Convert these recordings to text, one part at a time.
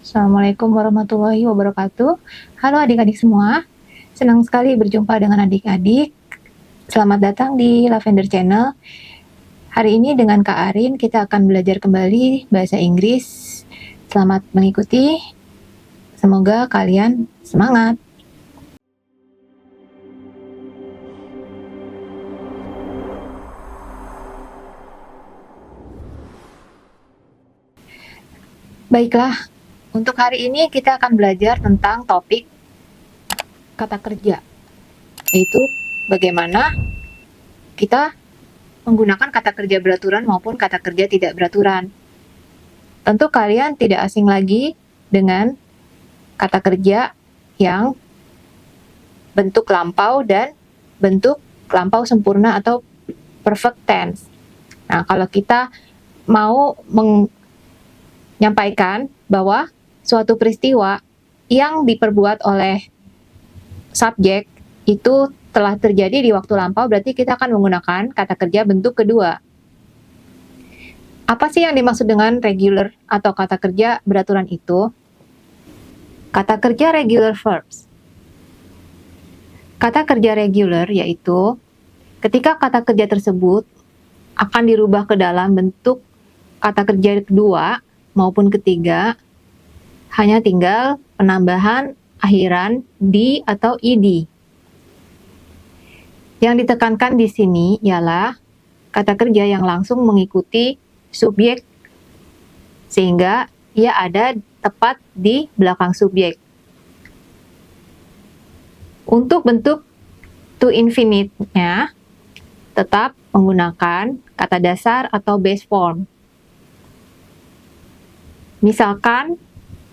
Assalamualaikum warahmatullahi wabarakatuh. Halo adik-adik semua, senang sekali berjumpa dengan adik-adik. Selamat datang di Lavender Channel. Hari ini dengan Kak Arin kita akan belajar kembali bahasa Inggris. Selamat mengikuti, semoga kalian semangat. Baiklah, untuk hari ini kita akan belajar tentang topik kata kerja, yaitu bagaimana kita menggunakan kata kerja beraturan maupun kata kerja tidak beraturan. Tentu kalian tidak asing lagi dengan kata kerja yang bentuk lampau dan bentuk lampau sempurna atau perfect tense. Nah, kalau kita mau menyampaikan bahwa suatu peristiwa yang diperbuat oleh subjek itu telah terjadi di waktu lampau, berarti kita akan menggunakan kata kerja bentuk kedua. Apa sih yang dimaksud dengan regular atau kata kerja beraturan itu? Kata kerja regular verbs. Kata kerja regular yaitu ketika kata kerja tersebut akan dirubah ke dalam bentuk kata kerja kedua maupun ketiga, hanya tinggal penambahan akhiran di atau id. Yang ditekankan di sini ialah kata kerja yang langsung mengikuti subjek sehingga ia ada tepat di belakang subjek. Untuk bentuk to infinite-nya tetap menggunakan kata dasar atau base form. Misalkan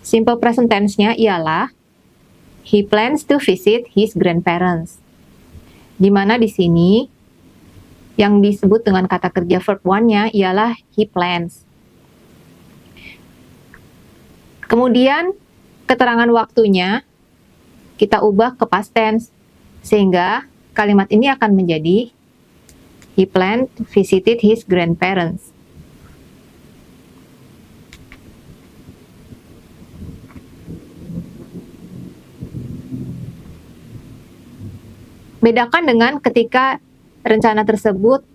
simple present tense-nya ialah he plans to visit his grandparents. Di mana di sini yang disebut dengan kata kerja verb one-nya ialah he plans. Kemudian keterangan waktunya kita ubah ke past tense sehingga kalimat ini akan menjadi he planned to visited his grandparents. Bedakan dengan ketika rencana tersebut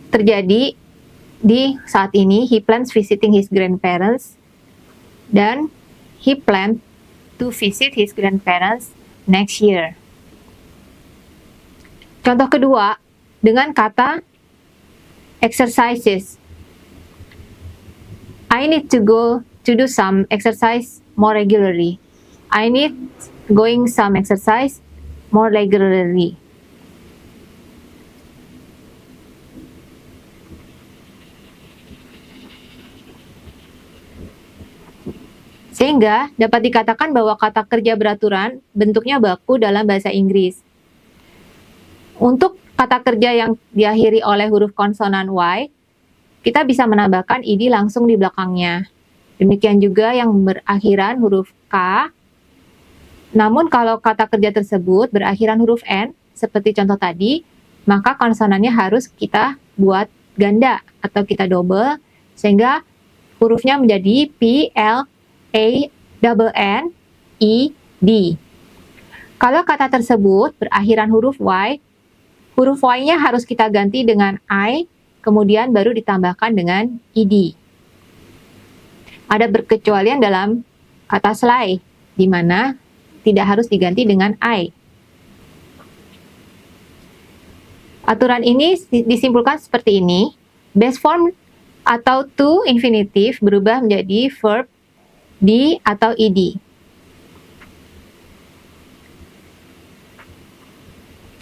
terjadi di saat ini, he plans visiting his grandparents, dan he planned to visit his grandparents next year. Contoh kedua, dengan kata exercises. I need to go to do some exercise more regularly. I need going some exercise more regularly. Sehingga dapat dikatakan bahwa kata kerja beraturan bentuknya baku dalam bahasa Inggris. Untuk kata kerja yang diakhiri oleh huruf konsonan Y, kita bisa menambahkan id langsung di belakangnya. Demikian juga yang berakhiran huruf K. Namun kalau kata kerja tersebut berakhiran huruf N, seperti contoh tadi, maka konsonannya harus kita buat ganda atau kita double, sehingga hurufnya menjadi P, L, A, double N, E, D. Kalau kata tersebut berakhiran huruf Y-nya harus kita ganti dengan I, kemudian baru ditambahkan dengan ed. Ada berkecualian dalam kata slide, di mana tidak harus diganti dengan I. Aturan ini disimpulkan seperti ini. Base form atau to infinitive berubah menjadi verb di atau ed.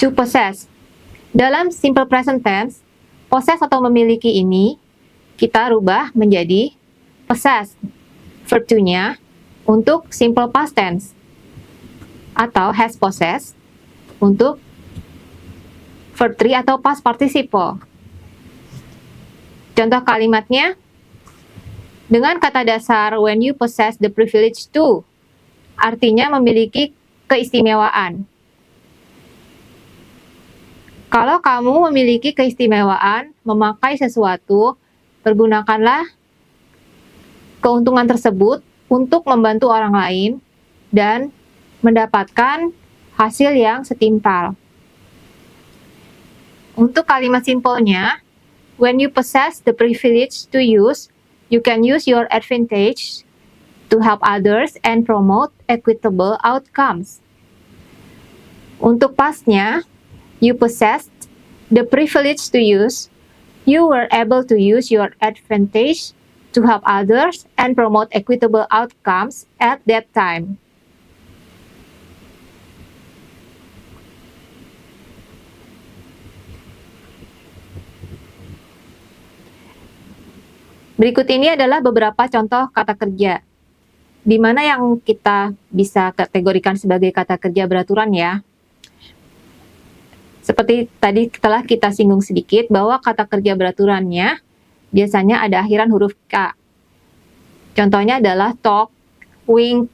To possess. Dalam simple present tense, possess atau memiliki ini kita rubah menjadi possess. Verb to-nya untuk simple past tense atau has possessed untuk verb 3 atau past participle. Contoh kalimatnya, dengan kata dasar when you possess the privilege to, artinya memiliki keistimewaan. Kalau kamu memiliki keistimewaan memakai sesuatu, pergunakanlah keuntungan tersebut untuk membantu orang lain dan mendapatkan hasil yang setimpal. Untuk kalimat simpelnya, when you possess the privilege to use, you can use your advantage to help others and promote equitable outcomes. Untuk pastnya, you possessed the privilege to use, you were able to use your advantage to help others and promote equitable outcomes at that time. Berikut ini adalah beberapa contoh kata kerja, di mana yang kita bisa kategorikan sebagai kata kerja beraturan ya. Seperti tadi telah kita singgung sedikit bahwa kata kerja beraturannya biasanya ada akhiran huruf K. Contohnya adalah talk, wink,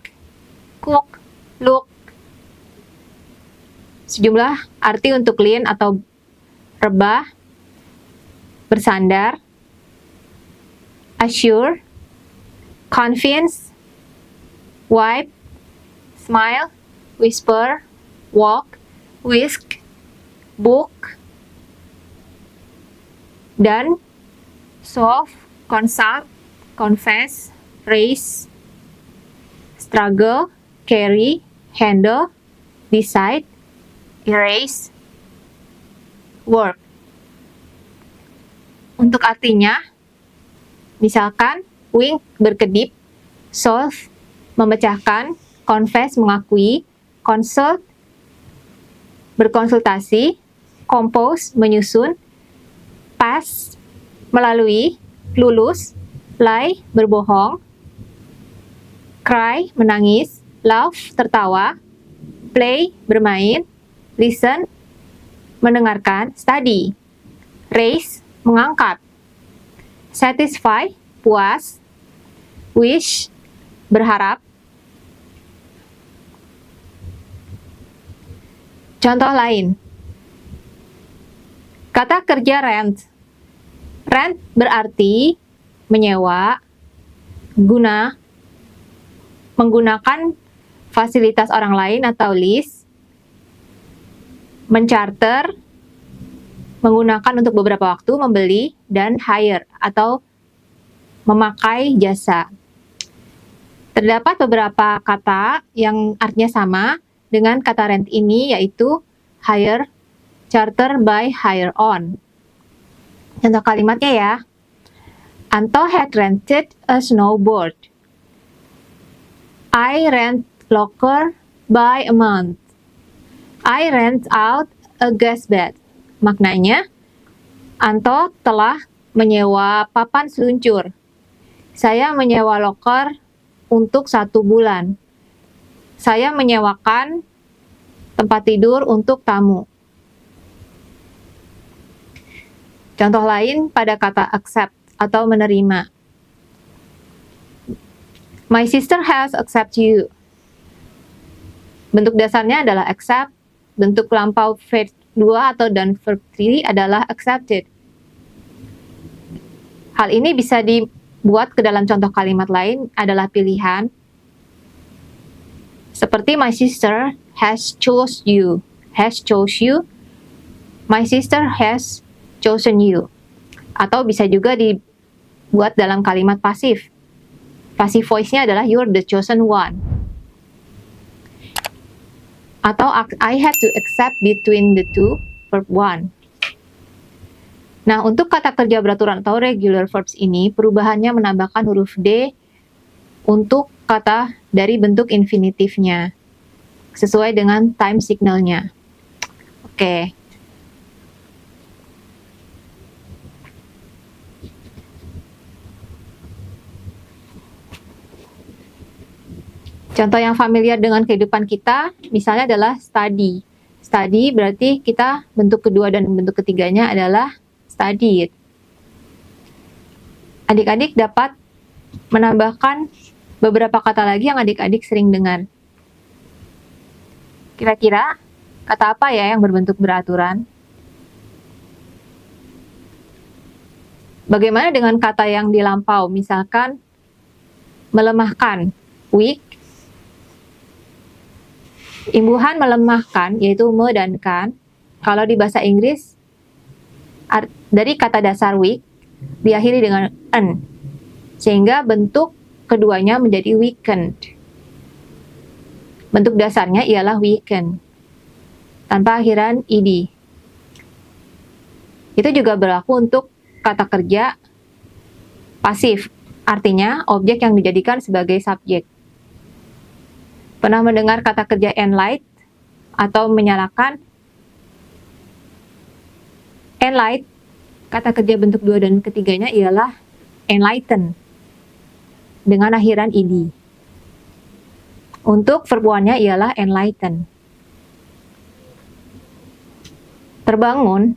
cook, look. Sejumlah arti untuk lean atau rebah, bersandar, assure, convince, wipe, smile, whisper, walk, whisk, book, dan solve, consult, confess, raise, struggle, carry, handle, decide, erase, work. Untuk artinya, misalkan wink berkedip, solve memecahkan, confess mengakui, consult berkonsultasi, compose menyusun, pass melalui, lulus, lie berbohong, cry menangis, laugh tertawa, play bermain, listen mendengarkan, study, raise mengangkat, satisfy puas, wish berharap. Contoh lain, kata kerja rent. Rent berarti menyewa, menggunakan fasilitas orang lain atau lease, mencharter, menggunakan untuk beberapa waktu, membeli, dan hire atau memakai jasa. Terdapat beberapa kata yang artinya sama dengan kata rent ini, yaitu hire, charter, buy, hire on. Contoh kalimatnya ya. Anto had rented a snowboard. I rent locker by a month. I rent out a gas bed. Maknanya, Anto telah menyewa papan seluncur. Saya menyewa loker untuk 1 bulan. Saya menyewakan tempat tidur untuk tamu. Contoh lain pada kata accept atau menerima. My sister has accept you. Bentuk dasarnya adalah accept. Bentuk lampau verb 2 atau dan verb 3 adalah accepted. Hal ini bisa dibuat ke dalam contoh kalimat lain adalah pilihan. Seperti my sister has chose you. Has chose you. My sister has chosen you. Atau bisa juga dibuat dalam kalimat pasif. Passive voice-nya adalah you're the chosen one. Atau I had to accept between the two, verb 1. Nah, untuk kata kerja beraturan atau regular verbs ini, perubahannya menambahkan huruf D untuk kata dari bentuk infinitifnya, sesuai dengan time signalnya. Oke. Contoh yang familiar dengan kehidupan kita, misalnya adalah study. Study berarti kita bentuk kedua dan bentuk ketiganya adalah studied. Adik-adik dapat menambahkan beberapa kata lagi yang adik-adik sering dengar. Kira-kira kata apa ya yang berbentuk beraturan? Bagaimana dengan kata yang di lampau? Misalkan melemahkan. weak. Imbuhan melemahkan, yaitu me dan kan. Kalau di bahasa Inggris, dari kata dasar weak, diakhiri dengan n. Sehingga bentuk keduanya menjadi weakened. Bentuk dasarnya ialah weakened, tanpa akhiran ed. Itu juga berlaku untuk kata kerja pasif, artinya objek yang dijadikan sebagai subjek. Pernah mendengar kata kerja enlight atau menyalakan? Enlight, kata kerja bentuk dua dan ketiganya ialah enlighten dengan akhiran ed. Untuk verb one-nya ialah enlighten. Terbangun,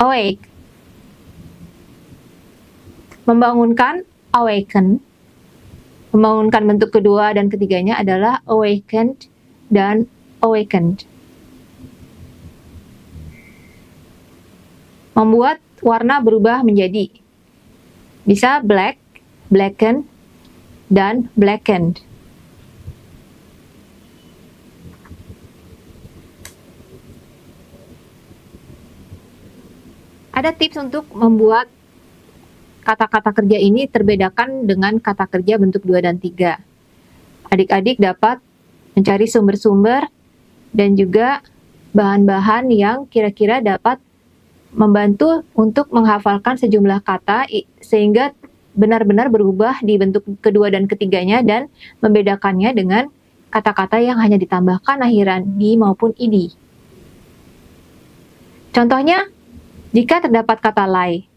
awake. Membangunkan, awaken. Membangunkan bentuk kedua dan ketiganya adalah awakened dan awakened. Membuat warna berubah menjadi, bisa black, blacken, dan blackened. Ada tips untuk membuat kata-kata kerja ini terbedakan dengan kata kerja bentuk 2 dan 3. Adik-adik dapat mencari sumber-sumber dan juga bahan-bahan yang kira-kira dapat membantu untuk menghafalkan sejumlah kata sehingga benar-benar berubah di bentuk kedua dan ketiganya dan membedakannya dengan kata-kata yang hanya ditambahkan akhiran di maupun ed. Contohnya, jika terdapat kata lie.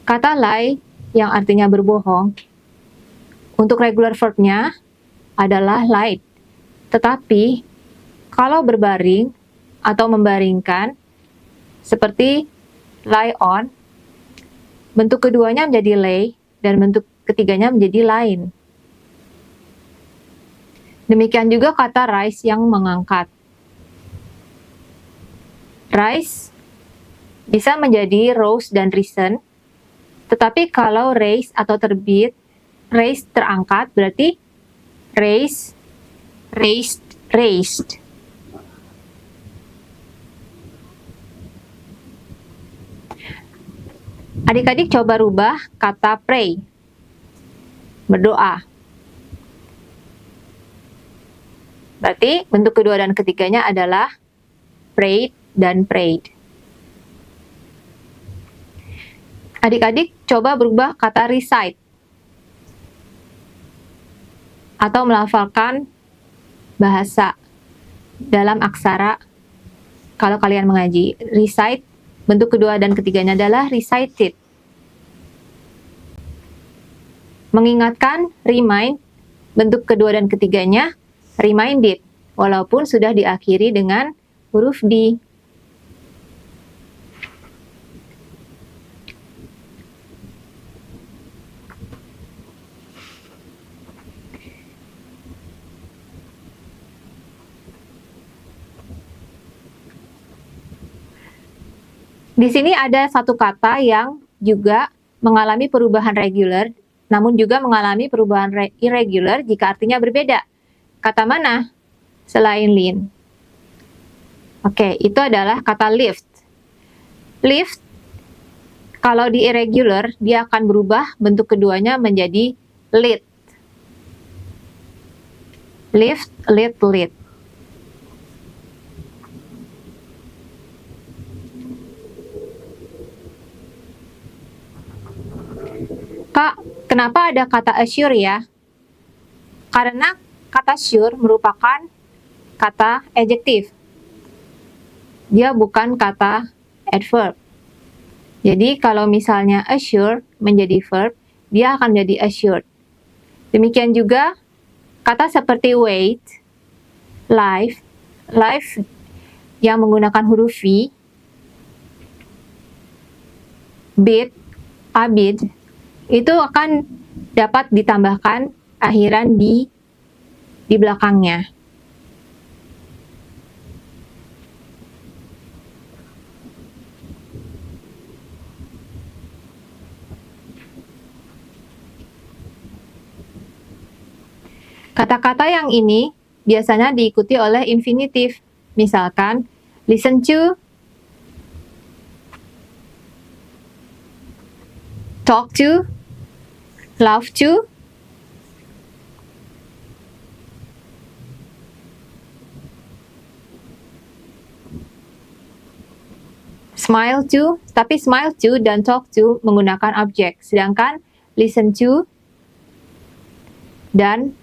Kata lie yang artinya berbohong, untuk regular verb-nya adalah lied. Tetapi, kalau berbaring atau membaringkan, seperti lie on, bentuk keduanya menjadi lay, dan bentuk ketiganya menjadi line. Demikian juga kata rise yang mengangkat. Rise bisa menjadi rose dan risen, tetapi kalau raise atau terbit, raise terangkat, berarti raise, raised, raised. Adik-adik coba rubah kata pray, berdoa. Berarti bentuk kedua dan ketiganya adalah prayed dan prayed. Adik-adik coba berubah kata recite atau melafalkan bahasa dalam aksara. Kalau kalian mengaji, recite bentuk kedua dan ketiganya adalah recited. Mengingatkan, remind, bentuk kedua dan ketiganya reminded, walaupun sudah diakhiri dengan huruf D. Di sini ada satu kata yang juga mengalami perubahan regular, namun juga mengalami perubahan irregular jika artinya berbeda. Kata mana selain lean? Oke, itu adalah kata lift. Lift, kalau di irregular, dia akan berubah bentuk keduanya menjadi lit. Lift, lit, lit. Kak, kenapa ada kata assure ya? Karena kata sure merupakan kata adjektif. Dia bukan kata adverb. Jadi kalau misalnya assure menjadi verb, dia akan menjadi assured. Demikian juga kata seperti wait, life, life yang menggunakan huruf V, bid, abid, itu akan dapat ditambahkan akhiran di belakangnya. Kata-kata yang ini biasanya diikuti oleh infinitif. Misalkan, listen to, talk to, love to, smile to, tapi smile to dan talk to menggunakan objek, sedangkan listen to dan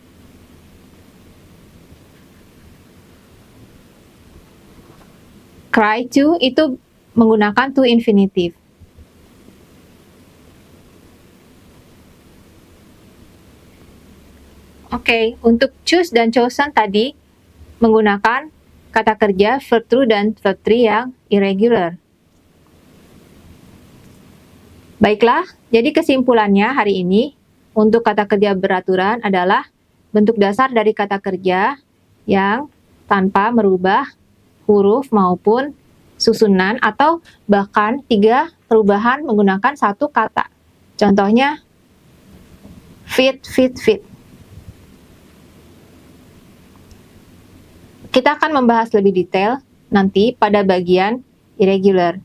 cry to itu menggunakan to infinitive. Oke, untuk choose dan chosen tadi menggunakan kata kerja verb 2 dan verb 3 yang irregular. Baiklah, jadi kesimpulannya hari ini untuk kata kerja beraturan adalah bentuk dasar dari kata kerja yang tanpa merubah huruf maupun susunan atau bahkan 3 perubahan menggunakan satu kata. Contohnya, fit, fit, fit. Kita akan membahas lebih detail nanti pada bagian irregular.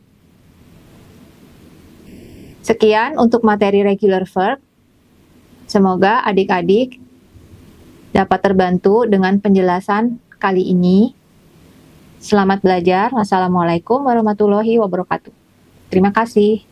Sekian untuk materi regular verb. Semoga adik-adik dapat terbantu dengan penjelasan kali ini. Selamat belajar. Wassalamualaikum warahmatullahi wabarakatuh. Terima kasih.